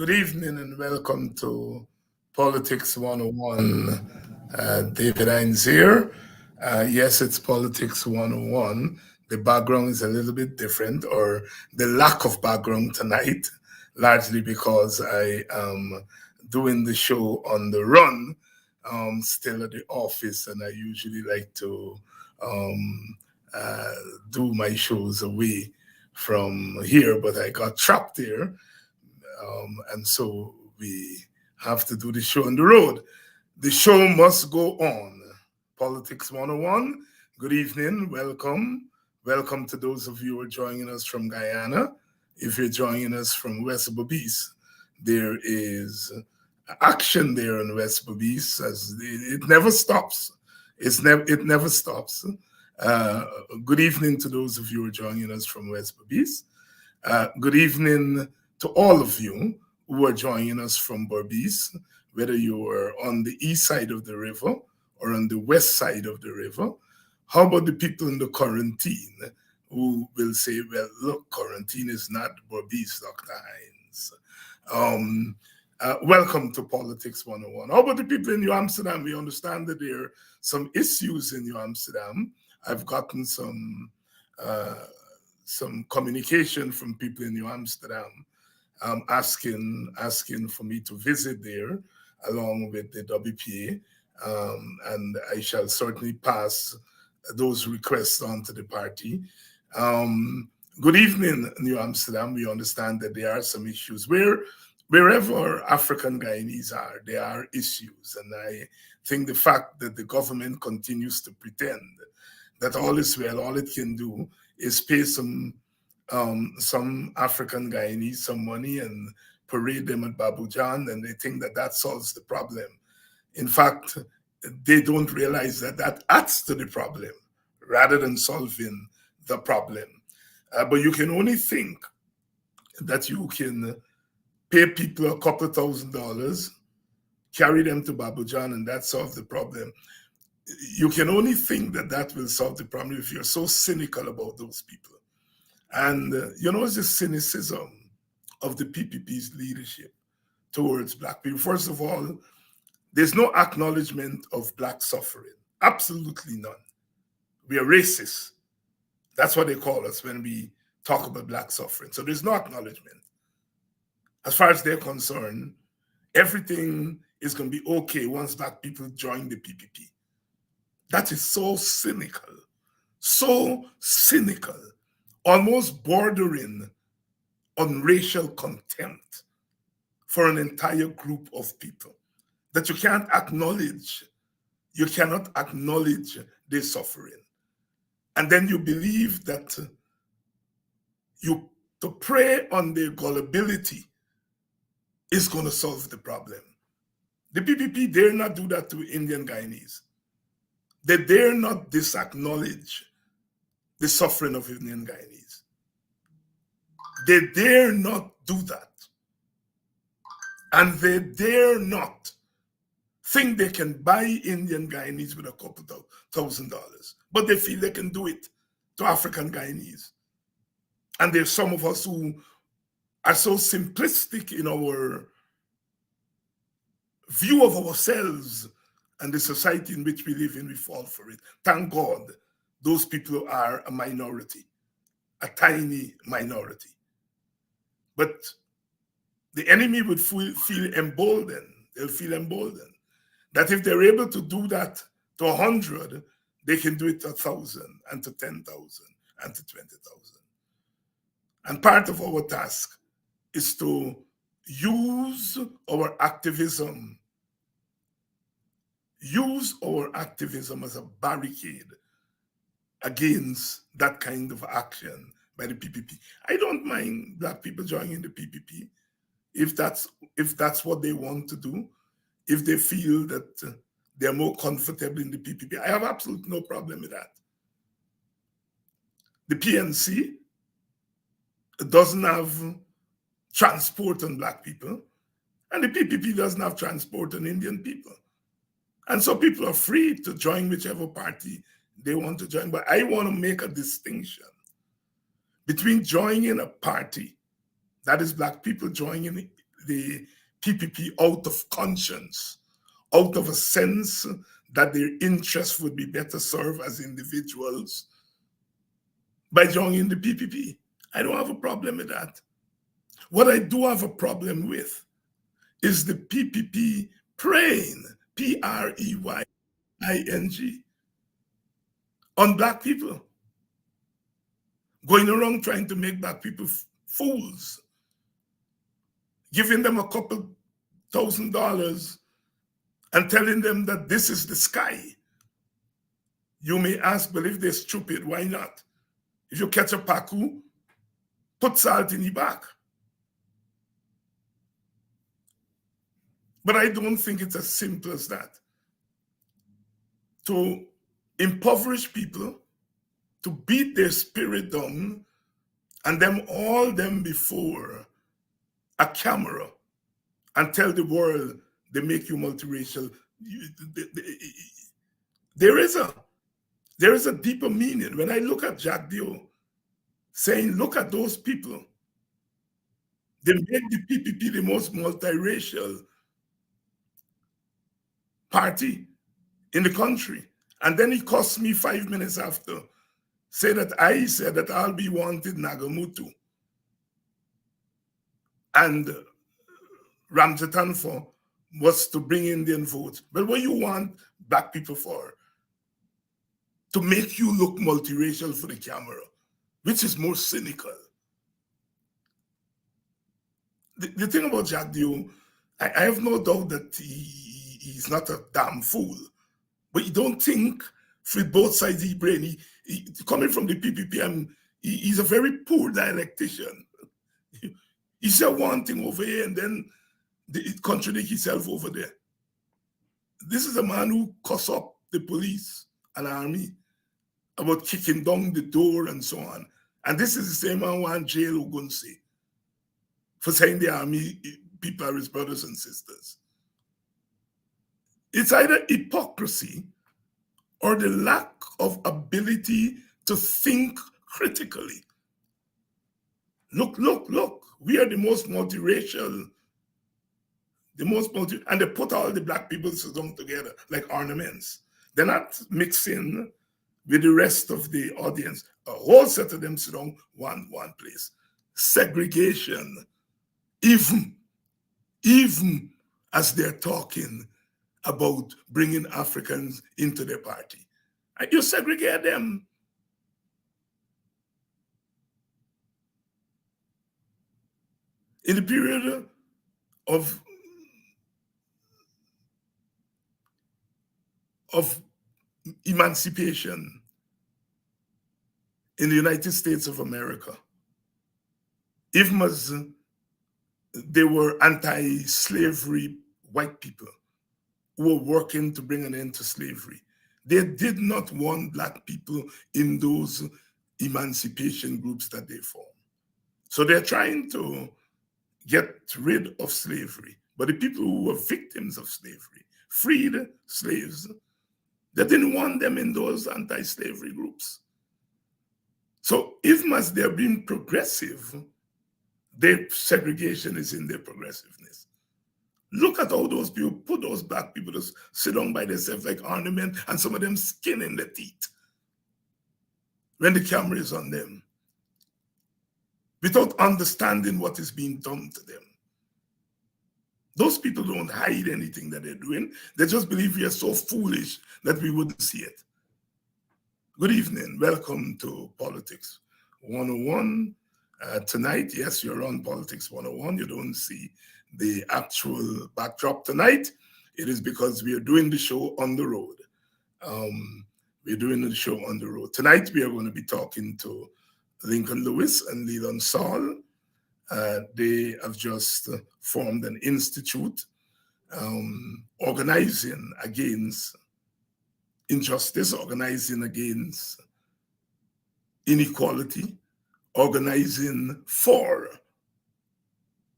Good evening and welcome to Politics 101. David Hines here. Yes, it's Politics 101. The background is a little bit different, or the lack of background tonight, largely because I am doing the show on the run, still at the office, and I usually like to um, uh, do my shows away from here, but I got trapped here, and so we have to do the show on the road. The show must go on. Politics 101. Good evening. Welcome. Welcome to those of you who are joining us from Guyana. If you're joining us from West Bobis, there is action there in West Bobis as it never stops. It never stops. Uh, Good evening to those of you who are joining us from West Bobis. Good evening to all of you who are joining us from Berbice, whether you are on the east side of the river or on the west side of the river. How about the people in the quarantine who will say, well, look, quarantine is not Berbice, Dr. Hines. Welcome to Politics 101. How about the people in New Amsterdam? We understand that there are some issues in New Amsterdam. I've gotten some communication from people in New Amsterdam asking for me to visit there along with the WPA, and I shall certainly pass those requests on to the party. Good evening, New Amsterdam. We understand that there are some issues wherever African Guyanese are, there are issues, and I think the fact that the government continues to pretend that all is well, all it can do is pay some African Guyanese some money and parade them at Babu Jan, and they think that that solves the problem. In fact, they don't realize that that adds to the problem rather than solving the problem. But you can only think that you can pay people a couple $1,000s, carry them to Babu Jan, and that solves the problem. You can only think that that will solve the problem if you're so cynical about those people. And it's the cynicism of the PPP's leadership towards Black people. First of all, there's no acknowledgement of Black suffering. Absolutely none. We are racist. That's what they call us when we talk about Black suffering. So there's no acknowledgement. As far as they're concerned, everything is going to be okay once Black people join the PPP. That is so cynical, almost bordering on racial contempt for an entire group of people, that you cannot acknowledge their suffering. And then you believe that to prey on their gullibility is going to solve the problem. The PPP dare not do that to Indian Guyanese. They dare not disacknowledge the suffering of Indian Guyanese. They dare not do that. And they dare not think they can buy Indian Guyanese with a couple $1,000s. But they feel they can do it to African Guyanese. And there's some of us who are so simplistic in our view of ourselves and the society in which we live in, we fall for it. Thank God those people are a minority, a tiny minority. But the enemy would feel emboldened. They'll feel emboldened that if they're able to do that to 100, they can do it to 1,000 and to 10,000 and to 20,000. And part of our task is to use our activism as a barricade against that kind of action by the PPP. I don't mind Black people joining the PPP if that's what they want to do, if they feel that they're more comfortable in the PPP. I have absolutely no problem with that. The PNC doesn't have transport on Black people, and the PPP doesn't have transport on Indian people. And so people are free to join whichever party they want to join. But I want to make a distinction between joining a party, that is Black people joining the PPP out of conscience, out of a sense that their interests would be better served as individuals by joining the PPP. I don't have a problem with that. What I do have a problem with is the PPP preying, Preying, on black people, going around trying to make black people fools, giving them a couple $1,000 and telling them that this is the sky. You may ask, but if they're stupid, why not? If you catch a pacu, put salt in your back. But I don't think it's as simple as that. To impoverish people, to beat their spirit down, and them all them before a camera and tell the world they make you multiracial. There is a deeper meaning. When I look at Jack Dio saying, look at those people, they made the PPP the most multiracial party in the country. And then he cost me 5 minutes after, say that I said that I'll be wanted Nagamutu and Ramjatanfo was to bring Indian votes. But what you want black people for? To make you look multiracial for the camera, which is more cynical. The thing about Jack Dio, I have no doubt that he's not a damn fool, but you don't think with both sides of his brain. He coming from the PPP, he's a very poor dialectician. He said one thing over here and then it contradicts himself over there. This is a man who cuss up the police and army about kicking down the door and so on. And this is the same man who want jail Ogunsi for saying the army people are his brothers and sisters. It's either hypocrisy or the lack of ability to think critically. Look, we are the most multiracial, and they put all the black people together like ornaments. They're not mixing with the rest of the audience. A whole set of them sit down one place. Segregation, even as they're talking about bringing Africans into their party. And you segregate them. In the period of emancipation in the United States of America, even as they were anti-slavery white people who were working to bring an end to slavery, they did not want black people in those emancipation groups that they formed. So they're trying to get rid of slavery. But the people who were victims of slavery, freed slaves, they didn't want them in those anti-slavery groups. So even as they're being progressive, their segregation is in their progressiveness. Look at how those people put those black people to sit down by themselves like ornament, and some of them skin in the teeth when the camera is on them, without understanding what is being done to them. Those people don't hide anything that they're doing. They just believe we are so foolish that we wouldn't see it. Good evening. Welcome to Politics 101. Tonight, yes, you're on Politics 101. You don't see the actual backdrop tonight. It is because we are doing the show on the road. We're doing the show on the road. Tonight, we are going to be talking to Lincoln Lewis and Leland Saul. They have just formed an institute organizing against injustice, organizing against inequality, organizing for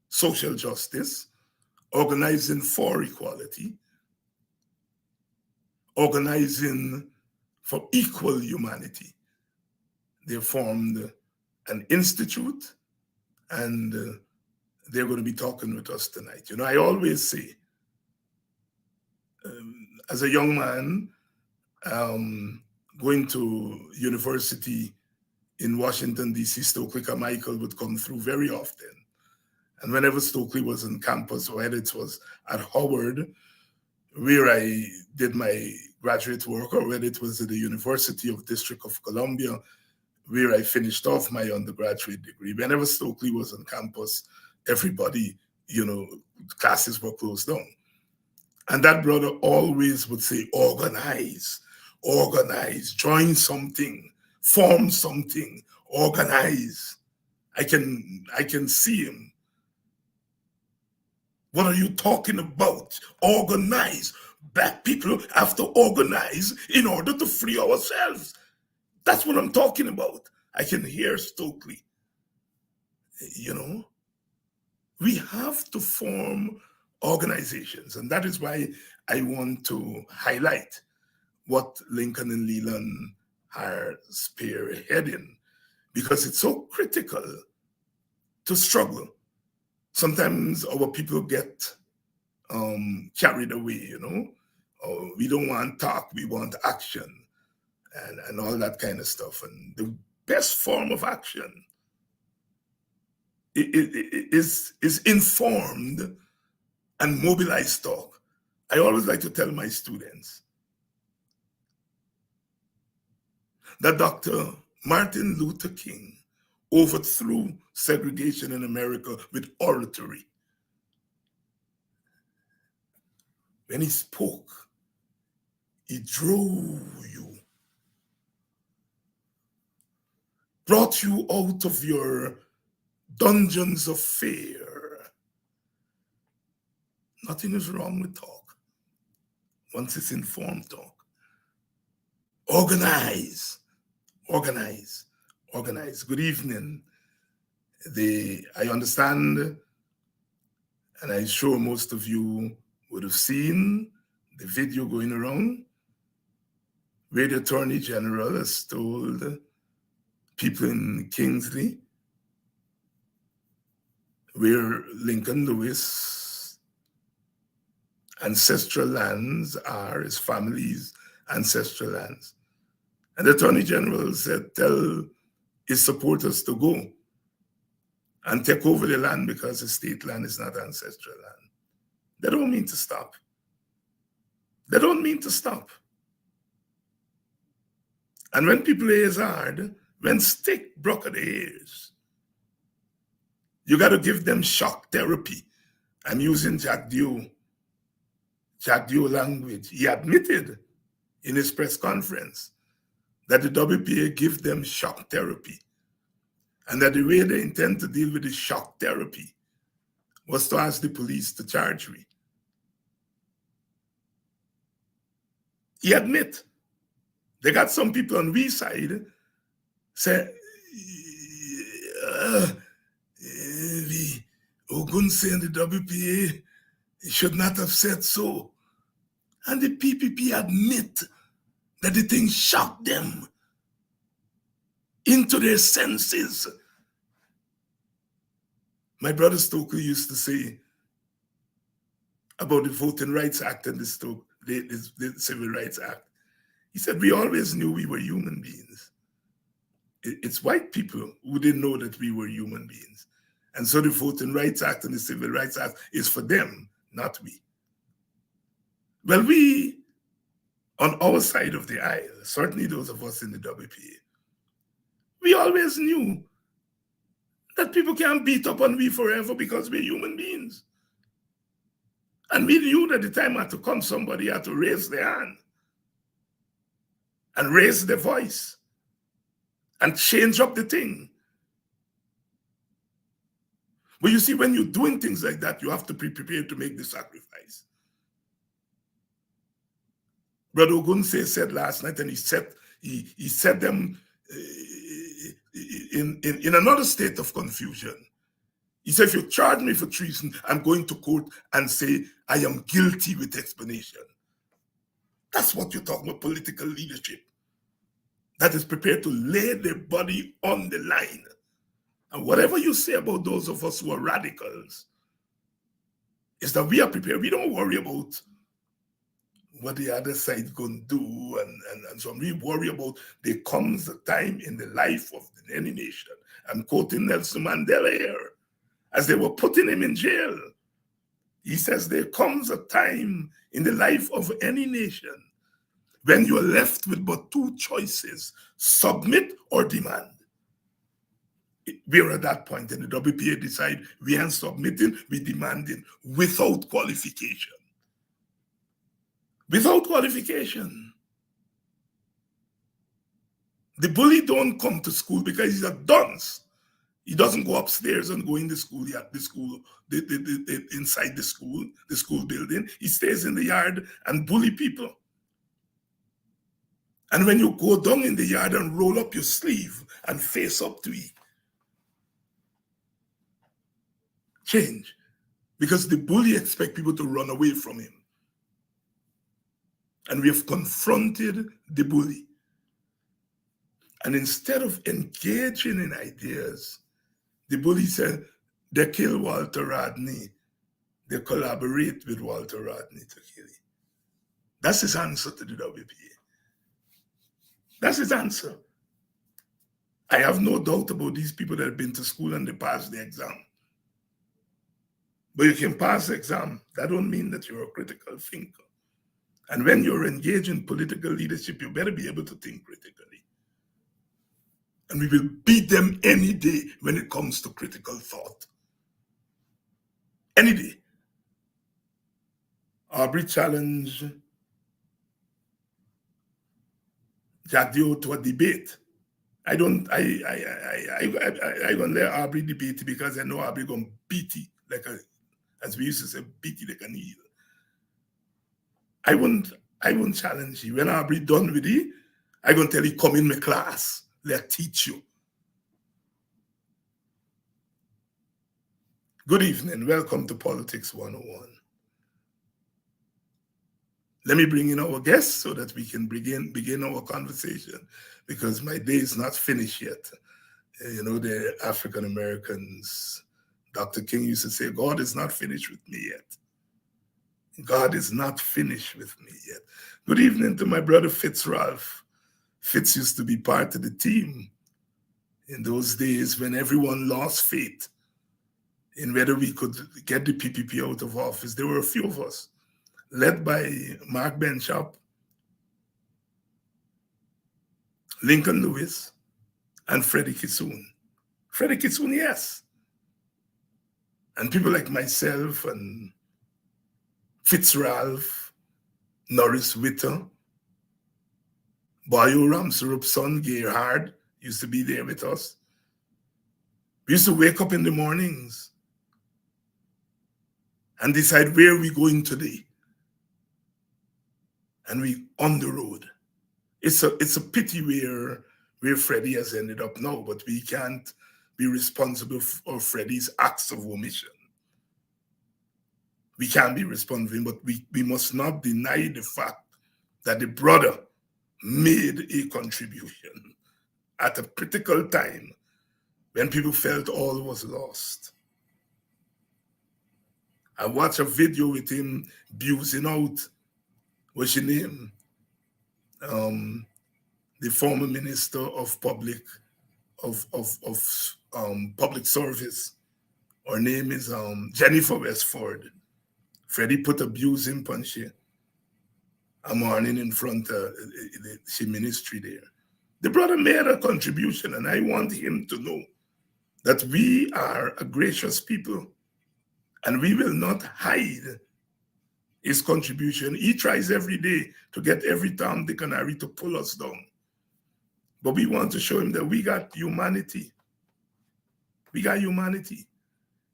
social justice, organizing for equality, organizing for equal humanity. They formed an institute, and they're going to be talking with us tonight. I always say, as a young man, going to university in Washington, D.C., Stokely Carmichael would come through very often. And whenever Stokely was on campus, or whether it was at Howard, where I did my graduate work, or whether it was at the University of District of Columbia, where I finished off my undergraduate degree, whenever Stokely was on campus, everybody, classes were closed down. And that brother always would say, organize, join something, form something, organize. I can see him. What are you talking about? Organize. Black people have to organize in order to free ourselves. That's what I'm talking about. I can hear Stokely. We have to form organizations. And that is why I want to highlight what Lincoln and Leland are spearheading, because it's so critical to struggle. Sometimes our people get carried away, we don't want talk, we want action, and all that kind of stuff. And the best form of action is informed and mobilized talk. I always like to tell my students that Dr. Martin Luther King overthrew segregation in America with oratory. When he spoke, he drove you, brought you out of your dungeons of fear. Nothing is wrong with talk once it's informed talk. Organize. Good evening. I understand, and I'm sure most of you would have seen the video going around where the Attorney General has told people in Kingsley, where Lincoln Lewis ancestral lands are, his family's ancestral lands. And the Attorney General said, tell his supporters to go and take over the land because the state land is not ancestral land. They don't mean to stop. They don't mean to stop. And when people is hard, when stick broke the ears, you got to give them shock therapy. I'm using Jack Dew language. He admitted in his press conference that the WPA give them shock therapy, and that the way they intend to deal with the shock therapy was to ask the police to charge me. He admit they got some people on we side say, Ogunse and the WPA should not have said so. And the PPP admit that the thing shocked them into their senses. My brother Stokely used to say about the Voting Rights Act and the Civil Rights Act. He said, we always knew we were human beings. It's white people who didn't know that we were human beings. And so the Voting Rights Act and the Civil Rights Act is for them, not we. Well, we, on our side of the aisle, certainly those of us in the WPA, we always knew that people can't beat up on we forever because we're human beings. And we knew that the time had to come, somebody had to raise their hand and raise their voice and change up the thing. But you see, when you're doing things like that, you have to be prepared to make the sacrifice. Brother Ogunse said last night, and he said them in another state of confusion. He said, if you charge me for treason, I'm going to court and say I am guilty with explanation. That's what you're talking about, political leadership that is prepared to lay their body on the line. And whatever you say about those of us who are radicals, is that we are prepared. We don't worry about what the other side going to do. And so we worry about there comes a time in the life of any nation. I'm quoting Nelson Mandela here. As they were putting him in jail, he says, there comes a time in the life of any nation when you are left with but two choices, submit or demand. We're at that point, and the WPA decide we aren't submitting, we demanding without qualification. Without qualification. The bully don't come to school because he's a dunce. He doesn't go upstairs and go in the school yard, inside the school building. He stays in the yard and bully people. And when you go down in the yard and roll up your sleeve and face up to it, change. Because the bully expects people to run away from him. And we have confronted the bully. And instead of engaging in ideas, the bully said, they kill Walter Rodney. They collaborate with Walter Rodney to kill him. That's his answer to the WPA. That's his answer. I have no doubt about these people that have been to school and they passed the exam. But you can pass the exam. That don't mean that you're a critical thinker. And when you're engaged in political leadership, you better be able to think critically. And we will beat them any day when it comes to critical thought. Any day. Aubrey challenged Jack Dio to a debate. I gonna let Aubrey debate because I know Aubrey gonna beat it as we used to say, beat it like a needle. I won't challenge you. When Aubrey done with it, I gonna tell you, come in my class. Let's teach you. Good evening. Welcome to Politics 101. Let me bring in our guests so that we can begin our conversation, because my day is not finished yet. You know, the African Americans, Dr. King used to say, God is not finished with me yet. God is not finished with me yet. Good evening to my brother Fitz Ralph. Fitz used to be part of the team in those days when everyone lost faith in whether we could get the PPP out of office. There were a few of us, led by Mark Benchop, Lincoln Lewis, and Freddie Kissoon. Freddie Kissoon, yes. And people like myself and Fitz Ralph, Norris Witter, Bayo Ramsurup's son, Gerhard, used to be there with us. We used to wake up in the mornings and decide where we're going today. And we on the road. It's a pity where Freddie has ended up now, but we can't be responsible for Freddie's acts of omission. We can't be responsible, but we must not deny the fact that the brother made a contribution at a critical time when people felt all was lost. I watched a video with him abusing out, what's your name? The former minister of public service. Her name is Jennifer Westford. Freddie put abuse in punch a morning in front of the ministry there. The brother made a contribution, and I want him to know that we are a gracious people and we will not hide his contribution. He tries every day to get every Tom, Dick, and Harry to pull us down. But we want to show him that we got humanity. We got humanity.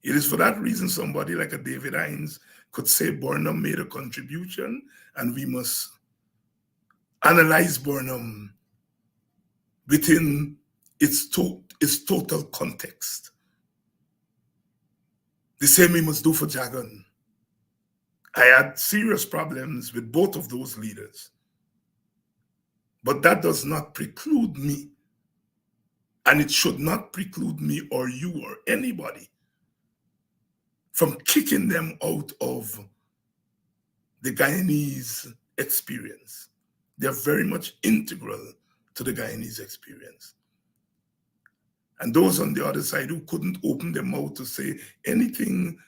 It is for that reason somebody like a David Hines could say Burnham made a contribution, and we must analyze Burnham within its total context. The same we must do for Jagan. I had serious problems with both of those leaders. But that does not preclude me And it should not preclude me or you or anybody from kicking them out of the Guyanese experience. They're very much integral to the Guyanese experience. And those on the other side who couldn't open their mouth to say anything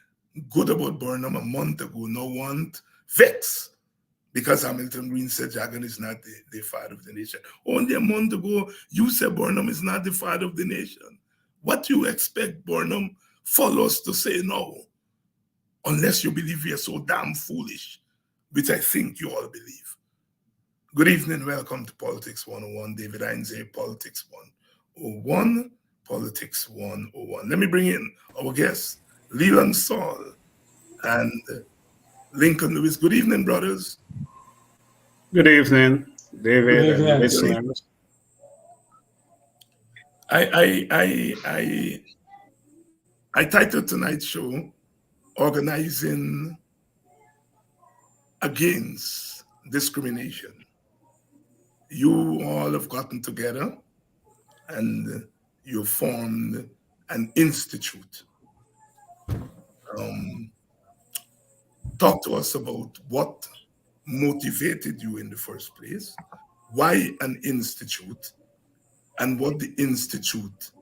good about Burnham a month ago now want vex because Hamilton Green said Jagan is not the father of the nation. Only a month ago, you said Burnham is not the father of the nation. What do you expect Burnham follows to say no? Unless you believe you're so damn foolish, which I think you all believe. Good evening, welcome to Politics 101. David Hines here, Politics 101. Politics 101. Let me bring in our guests, Leland Saul and Lincoln Lewis. Good evening, brothers. Good evening, David Good and evening. listeners. I titled tonight's show, Organizing Against Discrimination. You all have gotten together and you formed an institute. Talk to us about what motivated you in the first place, why an institute, and what the institute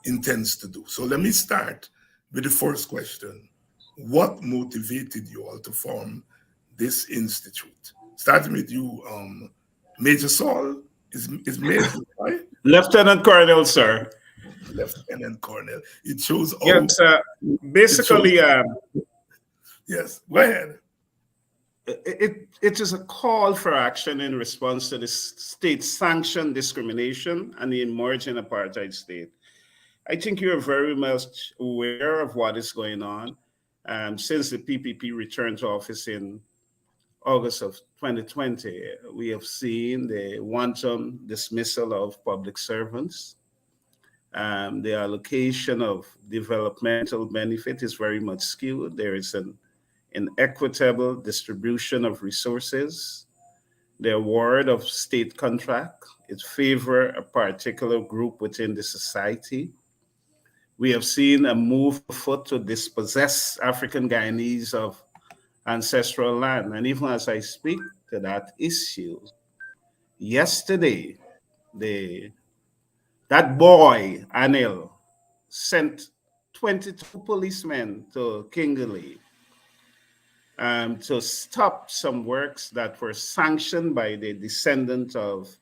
intends to do. So let me start with the first question. What motivated you all to form this institute? Starting with you, Major Saul. Is Major, right? Lieutenant Colonel, sir. Lieutenant Colonel. It shows Yes, how. basically, Yes, go ahead. it is a call for action in response to the state-sanctioned discrimination and the emerging apartheid state. I think you're very much aware of what is going on. Since the PPP returned to office in August of 2020, we have seen the wanton dismissal of public servants. The allocation of developmental benefit is very much skewed. There is an inequitable distribution of resources. The award of state contract, it favor a particular group within the society. We have seen a move afoot to dispossess African Guyanese of ancestral land. And even as I speak to that issue, yesterday, that boy, Anil, sent 22 policemen to Kingley to stop some works that were sanctioned by the descendant of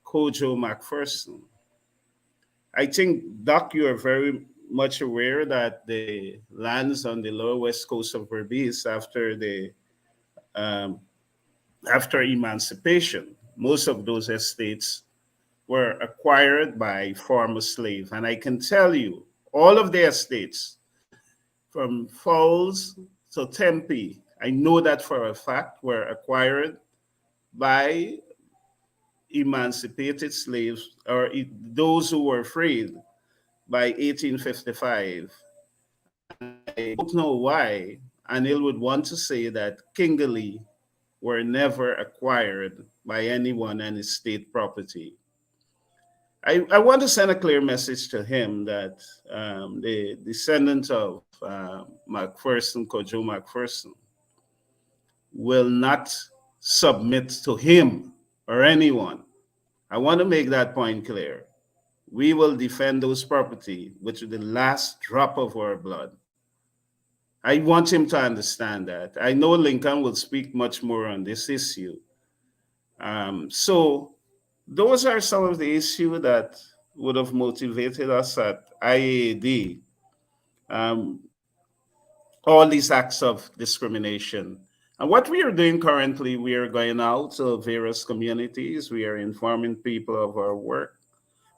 Kojo McPherson. I think, Doc, you are very much aware that the lands on the lower west coast of Berbice um, after emancipation, most of those estates were acquired by former slaves. And I can tell you, all of the estates, from Falls to Tempe, I know that for a fact, were acquired by emancipated slaves or those who were freed by 1855. I don't know why Anil would want to say that Kingley were never acquired by anyone and his state property. I want to send a clear message to him that the descendant of McPherson, Kojo McPherson, will not submit to him or anyone. I want to make that point clear. We will defend those property with the last drop of our blood. I want him to understand that. I know Lincoln will speak much more on this issue. So those are some of the issues that would have motivated us at IAD. All these acts of discrimination. And what we are doing currently, we are going out to various communities. We are informing people of our work.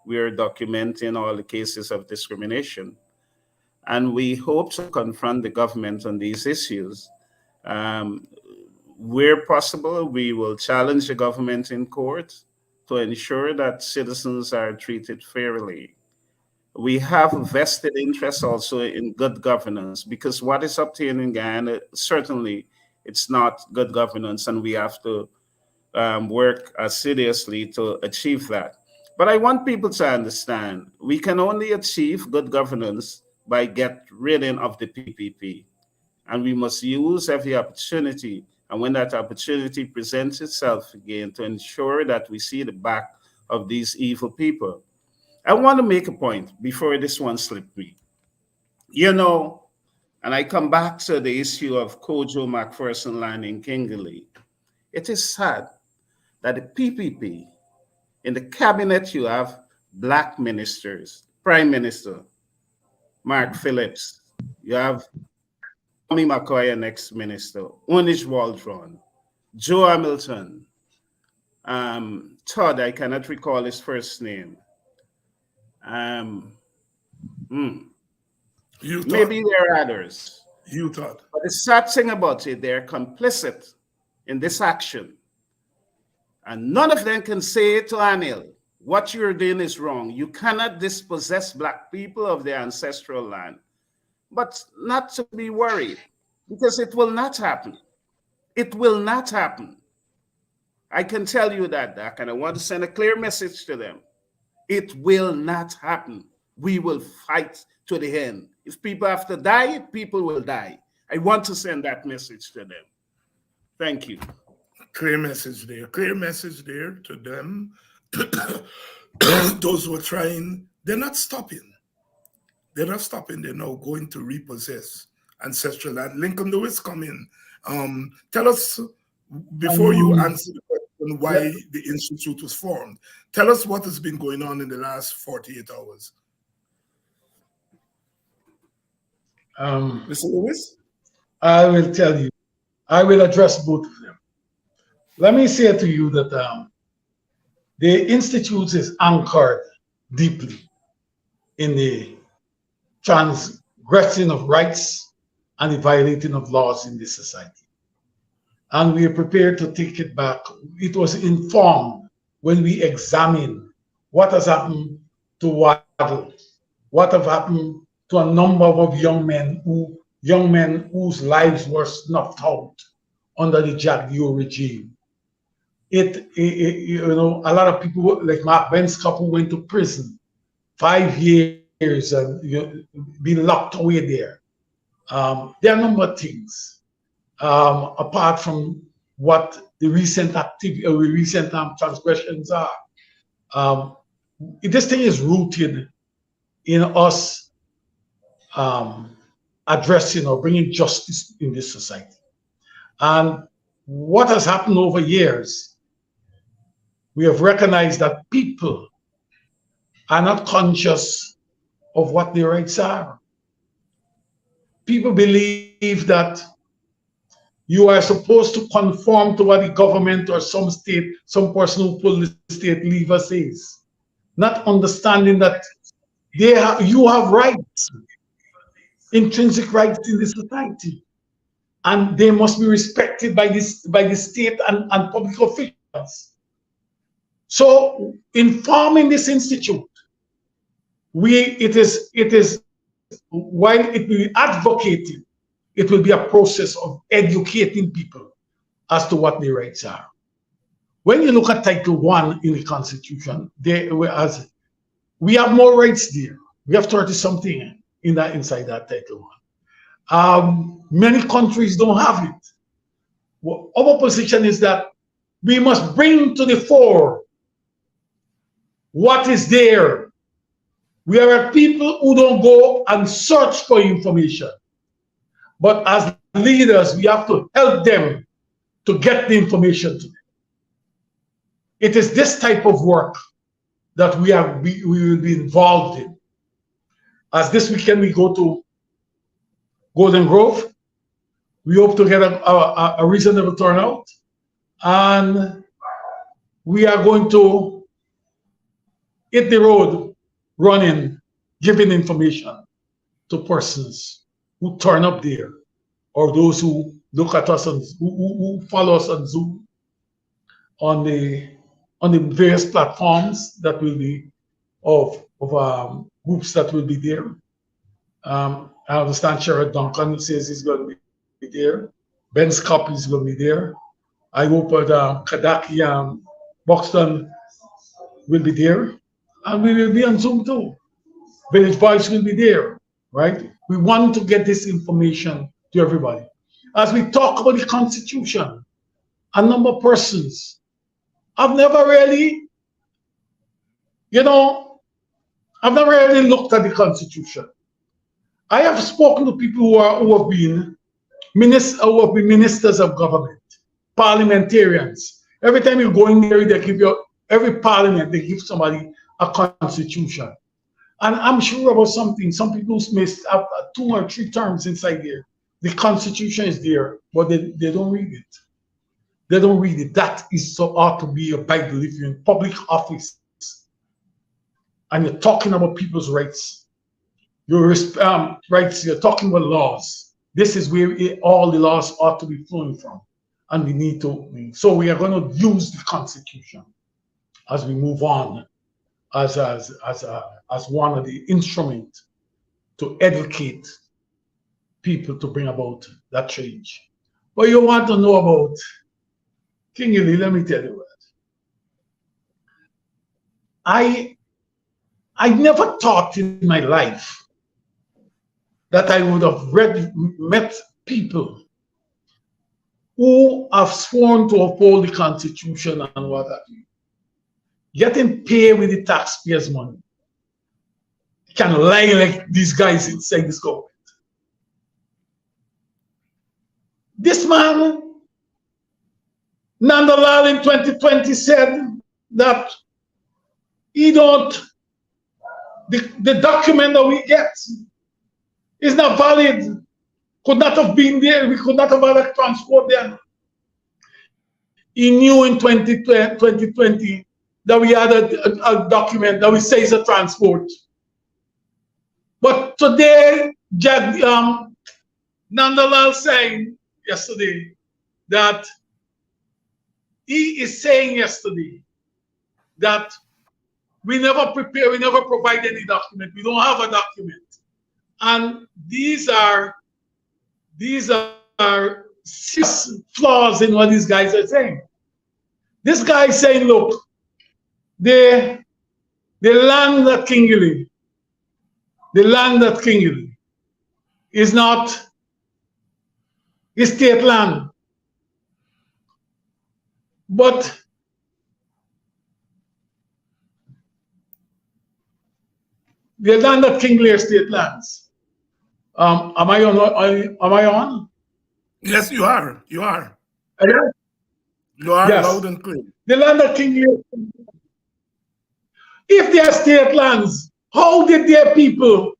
We are documenting all the cases of discrimination. And we hope to confront the government on these issues. Where possible, we will challenge the government in court to ensure that citizens are treated fairly. We have a vested interest also in good governance, because what is obtained in Guyana, certainly it's not good governance, and we have to work seriously to achieve that. But I want people to understand we can only achieve good governance by get rid of the PPP. And we must use every opportunity. And when that opportunity presents itself again, to ensure that we see the back of these evil people. I want to make a point before this one slipped me. You know, and I come back to the issue of Kojo McPherson land in Kingley. It is sad that the PPP, in the cabinet, you have black ministers, Prime Minister Mark Phillips, you have Tommy McCoy, an ex-minister, Onish Waldron, Joe Hamilton, Todd, I cannot recall his first name. Um, hmm, You thought, Maybe there are others. you thought. But the sad thing about it, they're complicit in this action. And none of them can say to Anil, what you're doing is wrong. You cannot dispossess black people of their ancestral land. But not to be worried, because it will not happen. It will not happen. I can tell you that, Doc, and I want to send a clear message to them. It will not happen. We will fight to the end. If people have to die, people will die. I want to send that message to them. Thank you. Clear message there. Clear message there to them. Those who are trying, they're not stopping. They're not stopping. They're now going to repossess ancestral land. Lincoln Lewis, come in. Tell us, before you answer the question why the institute was formed, tell us what has been going on in the last 48 hours. Mr. Lewis? I will tell you. I will address both of them. Let me say to you that the institute is anchored deeply in the transgression of rights and the violating of laws in this society. And we are prepared to take it back. It was informed when we examine what has happened to Waddle, what have happened to a number of young men whose lives were snuffed out under the Jagdeo regime. You know, a lot of people like Mark Ben's couple went to prison 5 years and been locked away there. There are a number of things apart from what the recent activity or recent transgressions are. This thing is rooted in us addressing or bringing justice in this society. And what has happened over years, we have recognized that people are not conscious of what their rights are. People believe that you are supposed to conform to what the government or some state, some person who pulled the state lever says, not understanding that you have rights, intrinsic rights in this society, and they must be respected by the state and public officials. So, in forming this institute, it is while it will be advocating, it will be a process of educating people as to what their rights are. When you look at Title I in the Constitution, we have more rights there. We have 30-something inside that Title I. Many countries don't have it. Well, our position is that we must bring to the fore what is there. We are people who don't go and search for information. But as leaders, we have to help them to get the information to them. It is this type of work that we will be involved in. As this weekend we go to Golden Grove, we hope to get a reasonable turnout, and we are going to hit the road running, giving information to persons who turn up there, or those who look at us and who follow us on Zoom, on the various platforms that will be of groups that will be there. I understand Sherrod Duncan says he's going to be there. Ben Scott is going to be there. I hope that Kadaki Buxton will be there. and we will be on Zoom too. Village Voice will be there, right? We want to get this information to everybody. As we talk about the Constitution, a number of persons have never really, I've never really looked at the Constitution. I have spoken to people who have been ministers of government, parliamentarians. Every time you go in there, they give you, every parliament, they give somebody a constitution. And I'm sure about something. Some people missed up 2 or 3 terms inside there. The constitution is there, but they don't read it. They don't read it. That is so ought to be a Bible if you're in public office and you're talking about people's rights. Your rights, you're talking about laws. This is where all the laws ought to be flowing from. And we need to, so we are going to use the Constitution as we move on as one of the instruments to educate people to bring about that change. But you want to know about King Ely, let me tell you what. I never thought in my life that I would have met people who have sworn to uphold the Constitution and what have you, getting paid with the taxpayers' money, can lie like these guys inside this government. This man, Nandalal, in 2020 said that the document that we get is not valid, could not have been there, we could not have had a transport there. He knew in 2020 that we had a document that we say is a transport. But today, Nandalal saying yesterday that he is saying yesterday that we never prepare, we never provide any document. We don't have a document. And these are serious flaws in what these guys are saying. This guy is saying, look, the land at King Ely, is not state land. But the land at King Ely is state lands. Am I on? Yes, you are. You are. Hello? You are Yes. loud and clear. The land at King Ely. If they are state lands, how did their people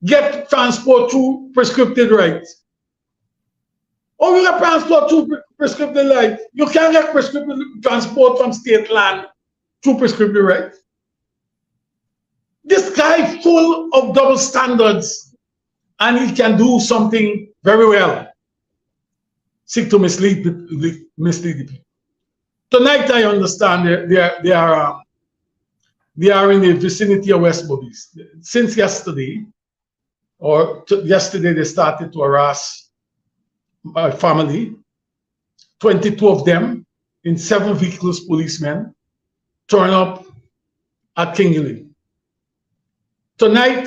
get transport through prescriptive rights? Or you get transport through prescriptive rights? You can't get prescriptive transport from state land through prescriptive rights. This guy full of double standards, and he can do something very well. Seek to mislead the people. Tonight, I understand they are in the vicinity of West Bobbies. Since yesterday, yesterday they started to harass my family. 22 of them in 7 vehicles, policemen, turn up at King Ely. Today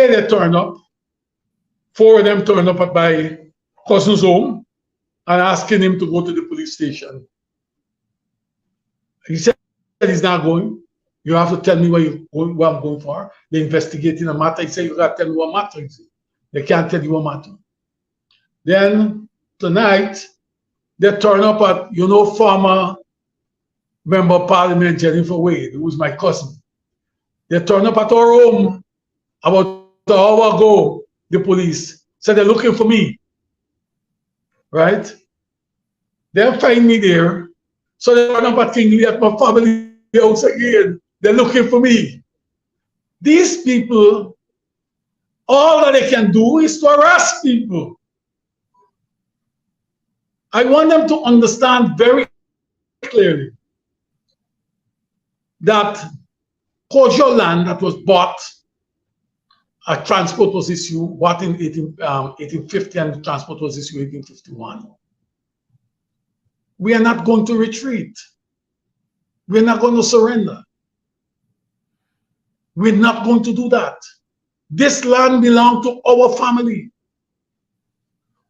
they turn up. 4 of them turn up at my cousin's home and asking him to go to the police station. He said he's not going. You have to tell me what I'm going for. They're investigating a matter. He said, you got to tell me what matter is. They can't tell you what matter. Then tonight, they turn up at, former member of parliament, Jennifer Wade, who was my cousin. They turn up at our home about an hour ago. The police said they're looking for me. Right? They'll find me there. So they turn up at King Ely at my family house again. They're looking for me. These people, all that they can do is to harass people. I want them to understand very clearly that cordial land that was bought, a transport was issued, bought in 1850, and transport was issued in 1851. We are not going to retreat. We're not going to surrender. We're not going to do that. This land belongs to our family.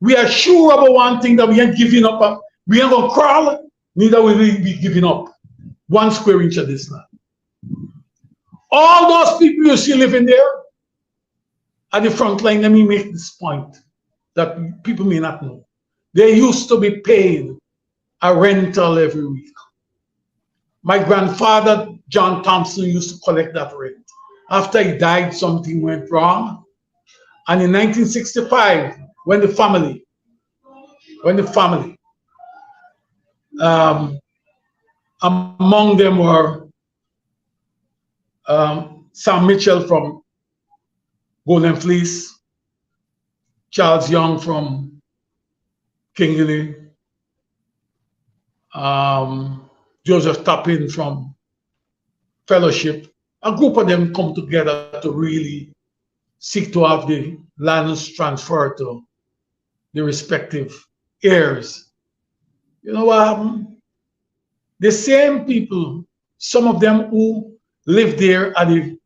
We are sure about one thing, that we ain't giving up. We ain't going to crawl, neither will we be giving up 1 square inch of this land. All those people you see living there at the front line, let me make this point that people may not know. They used to be paid a rental every week. My grandfather, John Thompson, used to collect that rent. After he died, something went wrong. And in 1965, when the family, among them were Sam Mitchell from Golden Fleece, Charles Young from Kingley, Joseph Tappin from Fellowship. A group of them come together to really seek to have the lands transferred to the respective heirs. You know what happened? The same people, some of them who lived there at the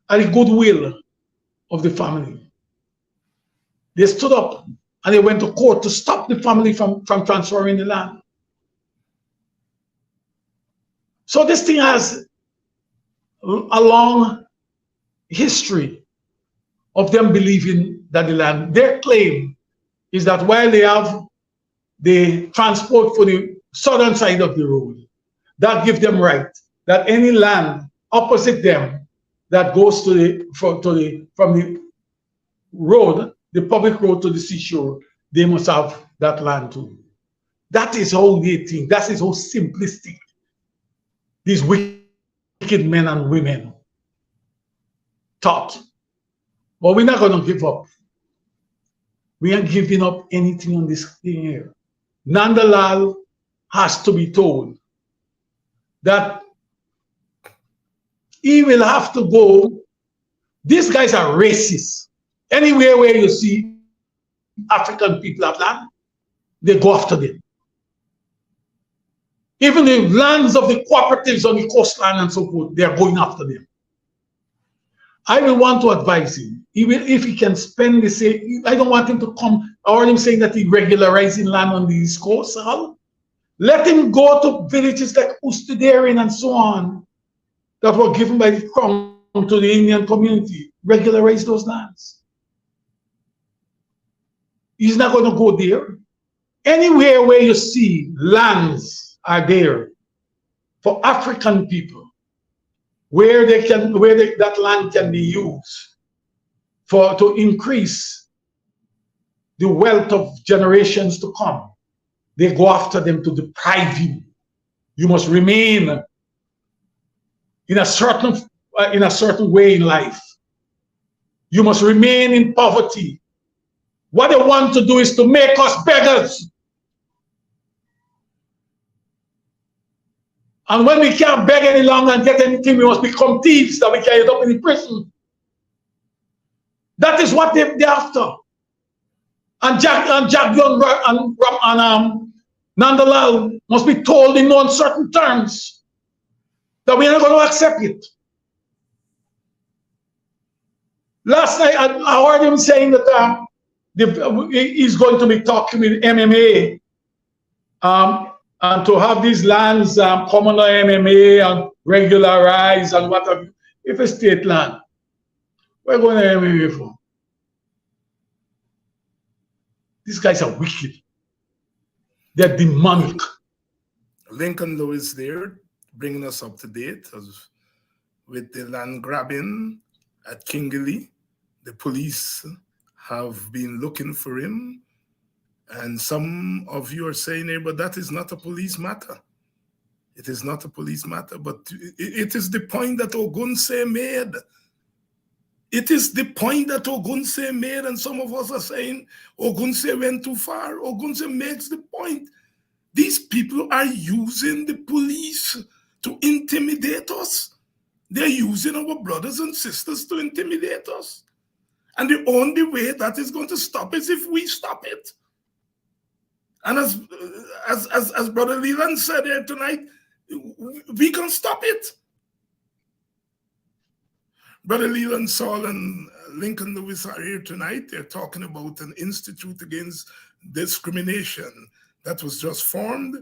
goodwill of the family, they stood up and they went to court to stop the family from transferring the land. So this thing has a long history of them believing that the land, their claim is that while they have the transport for the southern side of the road, that gives them right, that any land opposite them that goes from the road, the public road to the seashore, they must have that land too. That is how they think. That is how simplistic these wicked men and women thought. But we're not going to give up. We ain't giving up anything on this thing here. Nandalal has to be told that he will have to go. These guys are racist. Anywhere where you see African people have land, they go after them. Even the lands of the cooperatives on the coastline and so forth, they are going after them. I will want to advise him, if he can spend the same. I don't want him to come. I heard him saying that he regularizing land on the East Coast. Let him go to villages like Ustuderin and so on that were given by the crown to the Indian community. Regularize those lands. He's not going to go there. Anywhere where you see lands are there for African people, where that land can be used to increase the wealth of generations to come. They go after them to deprive you. You must remain in a certain way in life. You must remain in poverty. What they want to do is to make us beggars. And when we can't beg any longer and get anything, we must become thieves that we can end up in the prison. That is what they're after. And Jack and Nandalal must be told in no uncertain terms that we are not going to accept it. Last night, I heard him saying that he's going to be talking with MMA and to have these lands come under MMA and regularize and what have you. If a state land, we're going to MMA for. These guys are wicked. They're demonic. Lincoln Lewis there, bringing us up to date with the land grabbing at Kingley. The police have been looking for him. And some of you are saying, hey, but that is not a police matter. It is not a police matter, but it is the point that Ogunse made. It is the point that Ogunse made, and some of us are saying Ogunse went too far. Ogunse makes the point. These people are using the police to intimidate us. They're using our brothers and sisters to intimidate us. And the only way that is going to stop is if we stop it. And as Brother Leland said here tonight, we can stop it. Brother Leland Saul and Lincoln Lewis are here tonight. They're talking about an institute against discrimination that was just formed.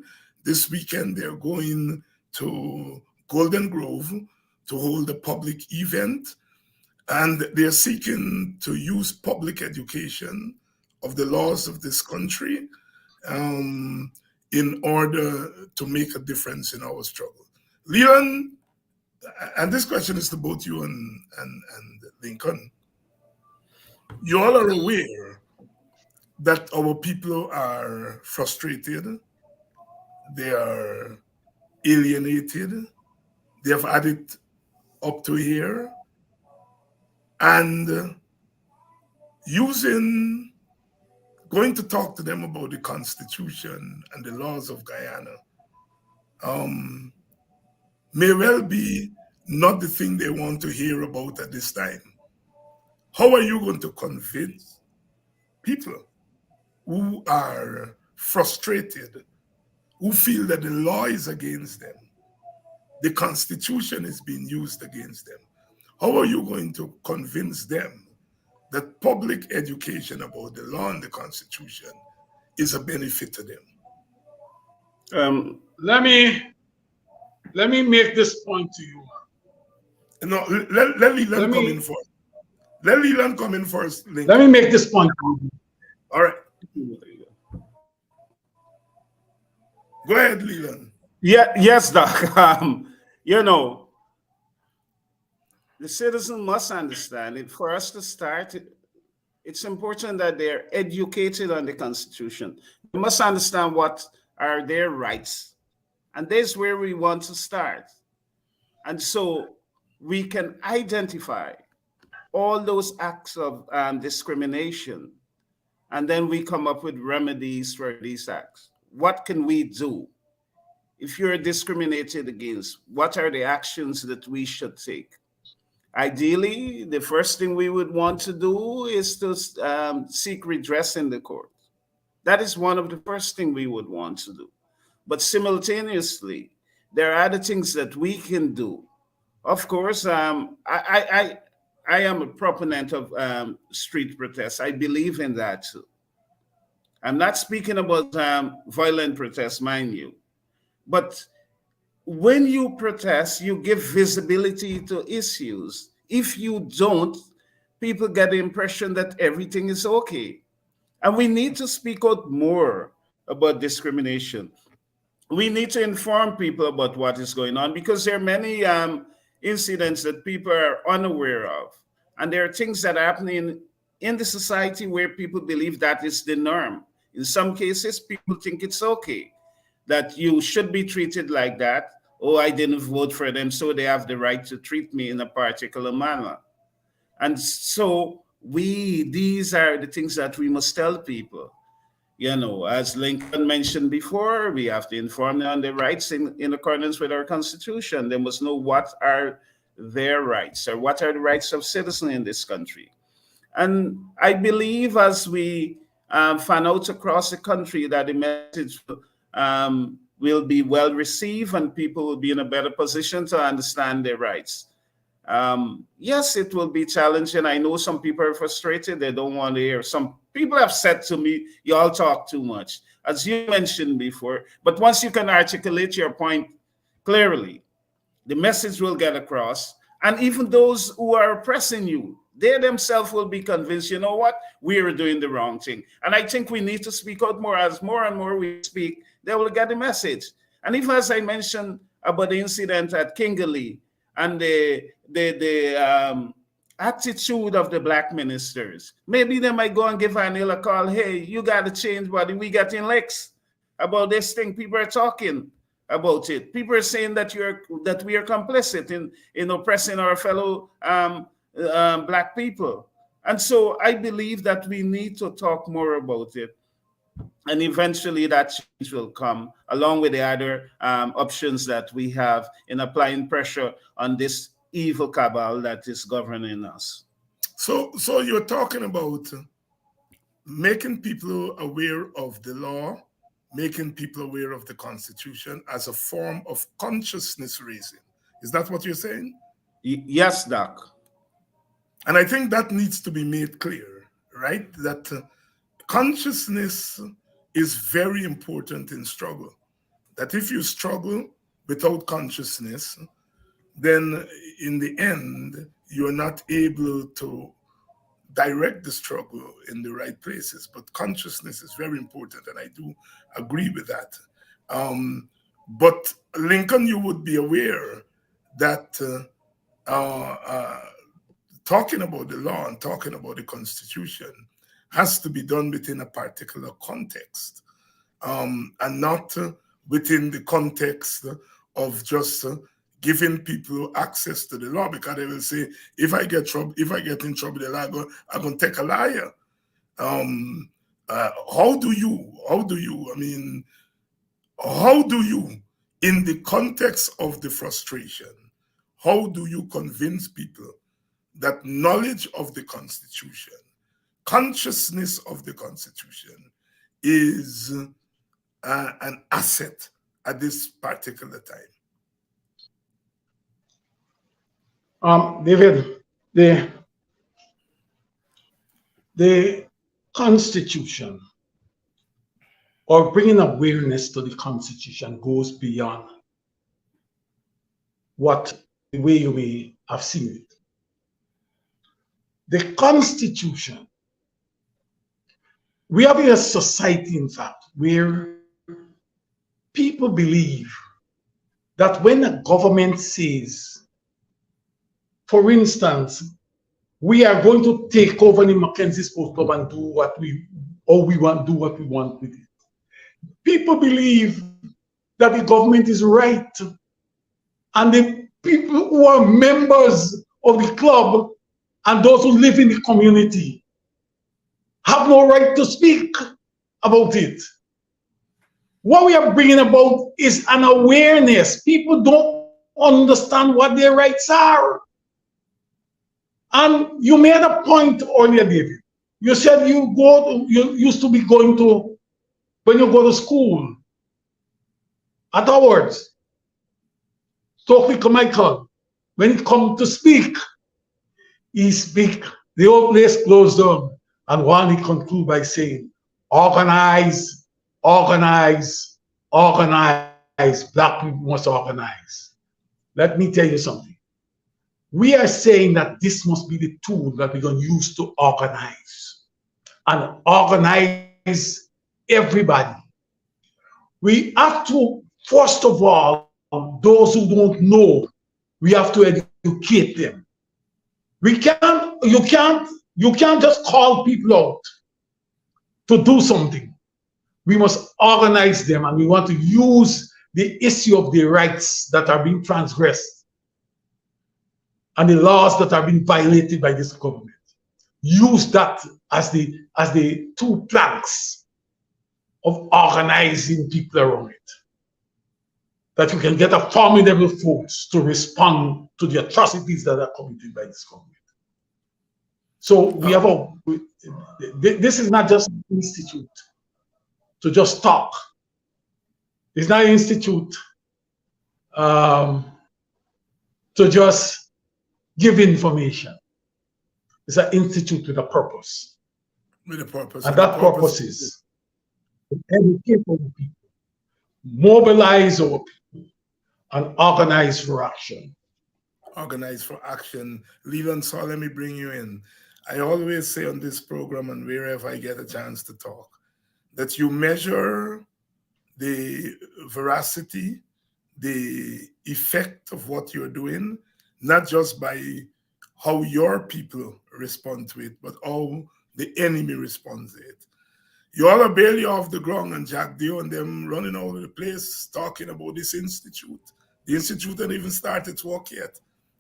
This weekend, they're going to Golden Grove to hold a public event, and they're seeking to use public education of the laws of this country in order to make a difference in our struggle. Leon, and this question is to both you and Lincoln. You all are aware that our people are frustrated, they are alienated, they have had it up to here, and going to talk to them about the Constitution and the laws of Guyana may well be not the thing they want to hear about at this time. How are you going to convince people who are frustrated, who feel that the law is against them, the Constitution is being used against them? How are you going to convince them that public education about the law and the Constitution is a benefit to them? Let me make this point to you. No, let Leland come in first. Let Leland come in first. Lincoln. Let me make this point to you. All right. Go ahead, Leland. Yeah, yes, Doc. You know, the citizen must understand it. For us to start, it's important that they're educated on the Constitution. They must understand what are their rights. And that's where we want to start. And so we can identify all those acts of discrimination, and then we come up with remedies for these acts. What can we do? If you're discriminated against, what are the actions that we should take? Ideally, the first thing we would want to do is to seek redress in the court. That is one of the first things we would want to do. But simultaneously, there are other things that we can do. Of course, I am a proponent of street protests. I believe in that too. I'm not speaking about violent protests, mind you. But when you protest, you give visibility to issues. If you don't, people get the impression that everything is okay. And we need to speak out more about discrimination. We need to inform people about what is going on, because there are many incidents that people are unaware of. And there are things that are happening in the society where people believe that is the norm. In some cases, people think it's okay, that you should be treated like that. Oh, I didn't vote for them, so they have the right to treat me in a particular manner. And so these are the things that we must tell people. You know, as Lincoln mentioned before, we have to inform them on their rights in accordance with our Constitution. They must know what are their rights, or what are the rights of citizens in this country. And I believe as we fan out across the country, that the message will be well received and people will be in a better position to understand their rights. Yes, it will be challenging. I know some people are frustrated. They don't want to hear. Some people have said to me, you all talk too much, as you mentioned before. But once you can articulate your point clearly, the message will get across. And even those who are oppressing you, they themselves will be convinced, you know what, we are doing the wrong thing. And I think we need to speak out more. As more and more we speak, they will get the message. And even as I mentioned about the incident at Kingley and the attitude of the black ministers, maybe they might go and give Anil a call. Hey, you got to change, buddy. We got in licks about this thing. People are talking about it. People are saying that we are complicit in oppressing our fellow black people. And so I believe that we need to talk more about it. And eventually that change will come, along with the other options that we have in applying pressure on this evil cabal that is governing us. So you're talking about making people aware of the law making people aware of the Constitution as a form of consciousness raising. Is that what you're saying? Yes, Doc. And I think that needs to be made clear, right? That consciousness is very important in struggle. That if you struggle without consciousness, then in the end, you're not able to direct the struggle in the right places. But consciousness is very important, and I do agree with that. But Lincoln, you would be aware that talking about the law and talking about the Constitution has to be done within a particular context, and not within the context of just giving people access to the law, because they will say, if I get in trouble, the law I'm going to take a liar. How do you, in the context of the frustration, how do you convince people that knowledge of the Constitution, consciousness of the Constitution is an asset at this particular time? David, the Constitution, or bringing awareness to the Constitution, goes beyond what the way we have seen it. The Constitution, we have a society, in fact, where people believe that when a government says, for instance, we are going to take over the Mackenzie Sports Club and do what we want with it, people believe that the government is right, and the people who are members of the club and those who live in the community have no right to speak about it. What we are bringing about is an awareness. People don't understand what their rights are. And you made a point earlier, David. You said you used to be going to, when you go to school, at Howard's, Stokely Michael, when it comes to speak, he speak, the whole place closed down. And one he conclude by saying, organize, organize, organize. Black people must organize. Let me tell you something. We are saying that this must be the tool that we're going to use to organize, and organize everybody. We have to, first of all, those who don't know, we have to educate them. You can't just call people out to do something. We must organize them, and we want to use the issue of the rights that are being transgressed and the laws that are being violated by this government. Use that as the two planks of organizing people around it, that you can get a formidable force to respond to the atrocities that are committed by this government. So we have this is not just an institute to just talk. It's not an institute to just give information. It's an institute with a purpose. With a purpose. And that purpose is to educate our people, mobilize our people, and organize for action. Organize for action. Leland Saw, let me bring you in. I always say on this program and wherever I get a chance to talk, that you measure the veracity, the effect of what you're doing, not just by how your people respond to it, but how the enemy responds to it. You all are barely off the ground, and Jack Dio and them running all over the place talking about this institute. The institute hasn't even started its work yet,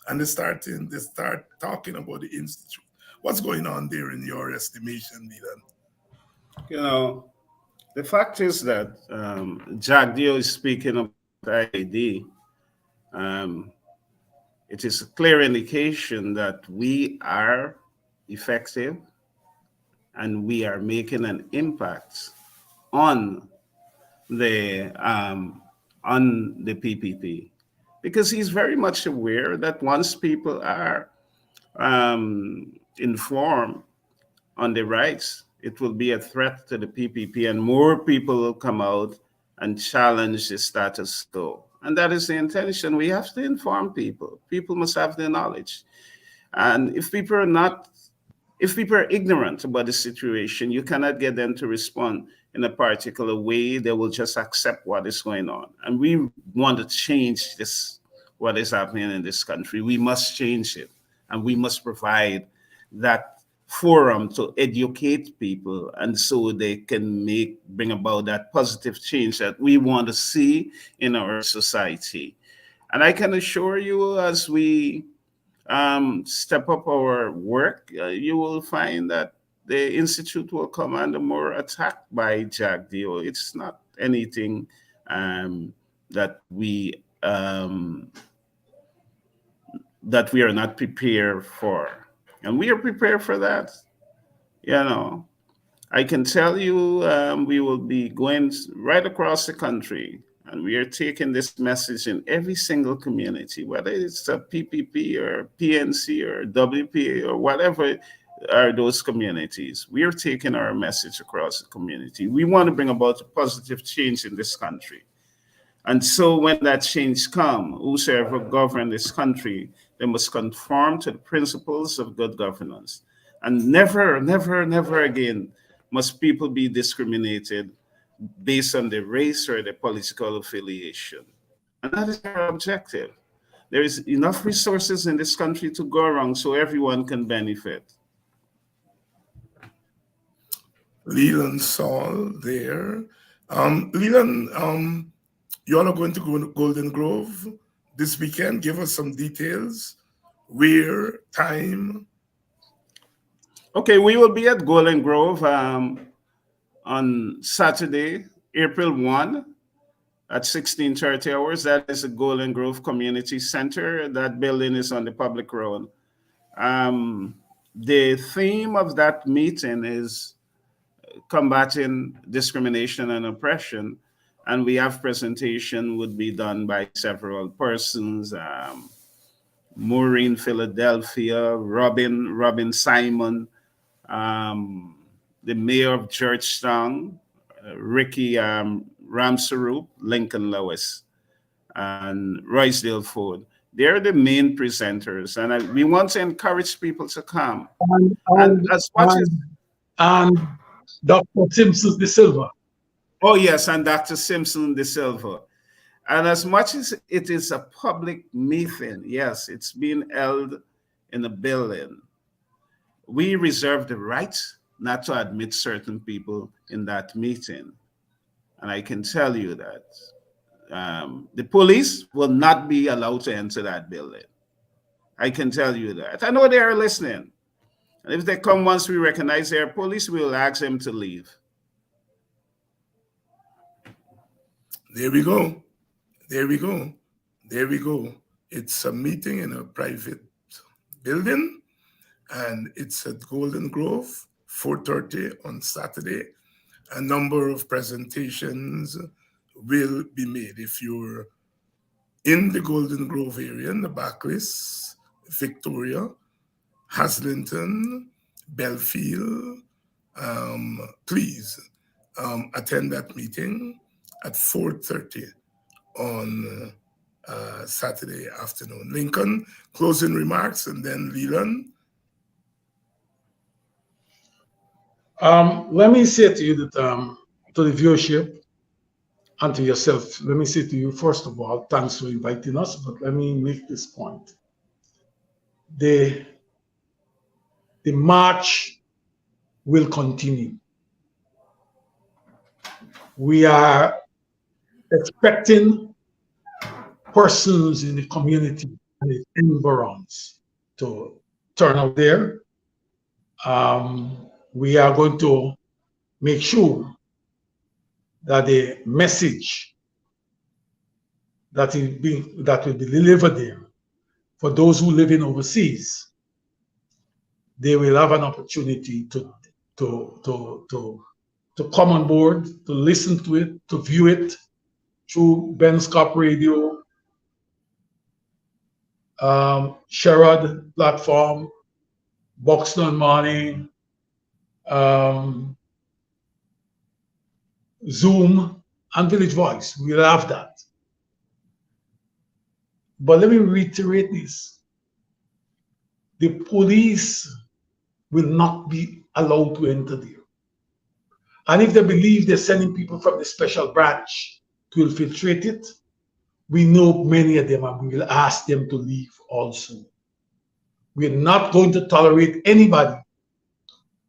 and they start talking about the institute. What's going on there in your estimation, Leland? You know, the fact is that Jack Dio is speaking of IAD. It is a clear indication that we are effective and we are making an impact on the on the PPP, because he's very much aware that once people are informed on the rights, it will be a threat to the PPP, and more people will come out and challenge the status quo. And that is the intention. We have to inform people. People must have the knowledge. And if people are ignorant about the situation, you cannot get them to respond in a particular way. They will just accept what is going on. And we want to change this, what is happening in this country. We must change it. And we must provide that forum to educate people, and so they can bring about that positive change that we want to see in our society. And I can assure you, as we step up our work, you will find that the institute will come under more attack by JAGDEO. It's not anything that we are not prepared for, and we are prepared for that. You know, I can tell you, we will be going right across the country, and we are taking this message in every single community, whether it's a PPP or PNC or WPA or whatever are those communities. We are taking our message across the community. We want to bring about a positive change in this country. And so when that change comes, whosoever govern this country, they must conform to the principles of good governance. And never, never, never again must people be discriminated based on the race or the political affiliation. And that is our objective. There is enough resources in this country to go around so everyone can benefit. Leland Saul there. Leland, you all are going to go to Golden Grove this weekend. Give us some details. Where, time? Okay, we will be at Golden Grove on Saturday, April 1 at 16:30 hours. That is the Golden Grove Community Center. That building is on the public road. The theme of that meeting is combating discrimination and oppression, and we have presentation would be done by several persons. Maureen Philadelphia, Robin Simon, the mayor of Georgetown, Ricky Ramsarup, Lincoln Lewis, and Roysdale Ford. They're the main presenters, and we want to encourage people to come. And as much as Dr. Simpson de Silva. Oh yes, and Dr. Simpson de Silva. And as much as it is a public meeting, yes, it's being held in a building. We reserve the right not to admit certain people in that meeting. And I can tell you that the police will not be allowed to enter that building. I can tell you that. I know they are listening. And if they come once we recognize they are police, we will ask them to leave. There we go. There we go. There we go. It's a meeting in a private building, and it's at Golden Grove, 4:30 on Saturday. A number of presentations will be made. If you're in the Golden Grove area, in the Backlist, Victoria, Haslington, Belfield, please attend that meeting at 4:30 on Saturday afternoon. Lincoln, closing remarks, and then Leland. Let me say to you that to the viewership and to yourself, let me say to you, first of all, thanks for inviting us, but let me make this point. The march will continue. We are expecting persons in the community and its environs to turn out there. We are going to make sure that the message that will be delivered there, for those who live in overseas, they will have an opportunity to to come on board, to listen to it, to view it through Ben's Cop Radio, Sherrod platform, Buxton Money, um, Zoom, and Village Voice. We'll have that. But let me reiterate this. The police will not be allowed to enter there. And if they believe they're sending people from the special branch to infiltrate it, we know many of them and we will ask them to leave also. We're not going to tolerate anybody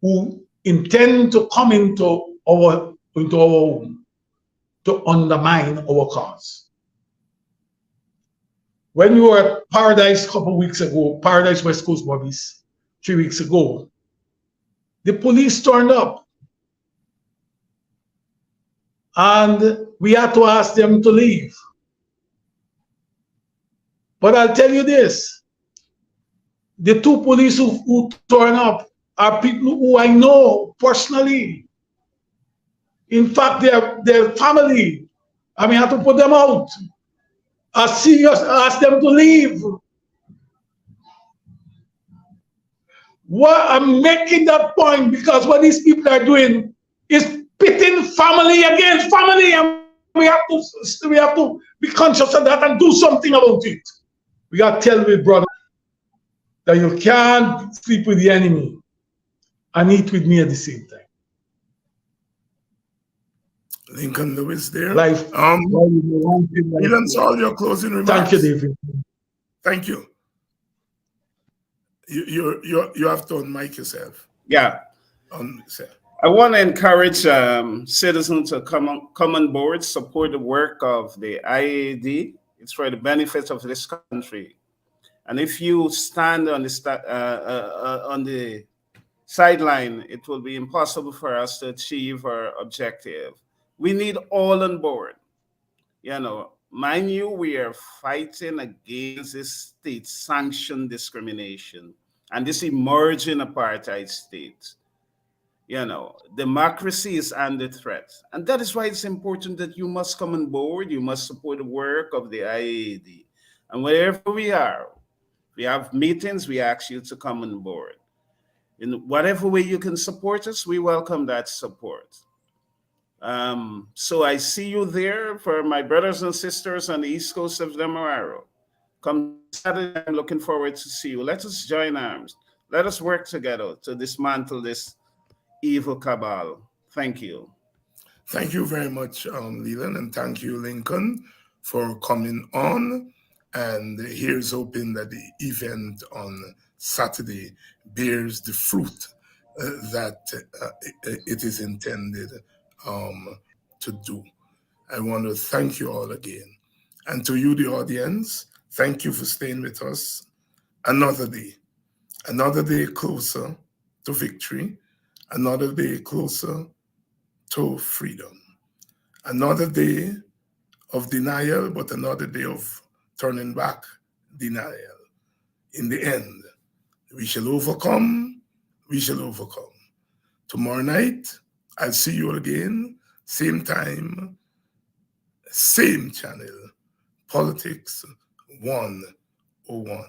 who intend to come into our home to undermine our cause. When we were at Paradise a couple of weeks ago, Paradise West Coast Bobbies, 3 weeks ago, the police turned up and we had to ask them to leave. But I'll tell you this, the two police who turned up are people who I know personally. In fact, their family. I mean, I had to put them out. I serious ask them to leave. What I'm making that point because what these people are doing is pitting family against family, and we have to be conscious of that and do something about it. We got to tell with brother that you can't sleep with the enemy and eat with me at the same time. Lincoln Lewis there. Life. Leland, all your closing remarks. Thank you, David. Thank you. You have to unmic yourself. Yeah. I want to encourage citizens to come on board, support the work of the IAD. It's for the benefit of this country. And if you stand on the sideline, it will be impossible for us to achieve our objective. We need all on board. You know, mind you, we are fighting against this state-sanctioned discrimination and this emerging apartheid state. You know, democracy is under threat. And that is why it's important that you must come on board. You must support the work of the IAD. And wherever we are, we have meetings, we ask you to come on board. In whatever way you can support us, we welcome that support. So I see you there. For my brothers and sisters on the East Coast of Demerara, come Saturday, I'm looking forward to see you. Let us join arms. Let us work together to dismantle this evil cabal. Thank you. Thank you very much, Leland, and thank you, Lincoln, for coming on. And here's hoping that the event on Saturday bears the fruit that it is intended to do. I want to thank you all again. And to you, the audience, thank you for staying with us another day closer to victory, another day closer to freedom, another day of denial, but another day of turning back denial. In the end, we shall overcome, we shall overcome. Tomorrow night, I'll see you again, same time, same channel, Politics 101.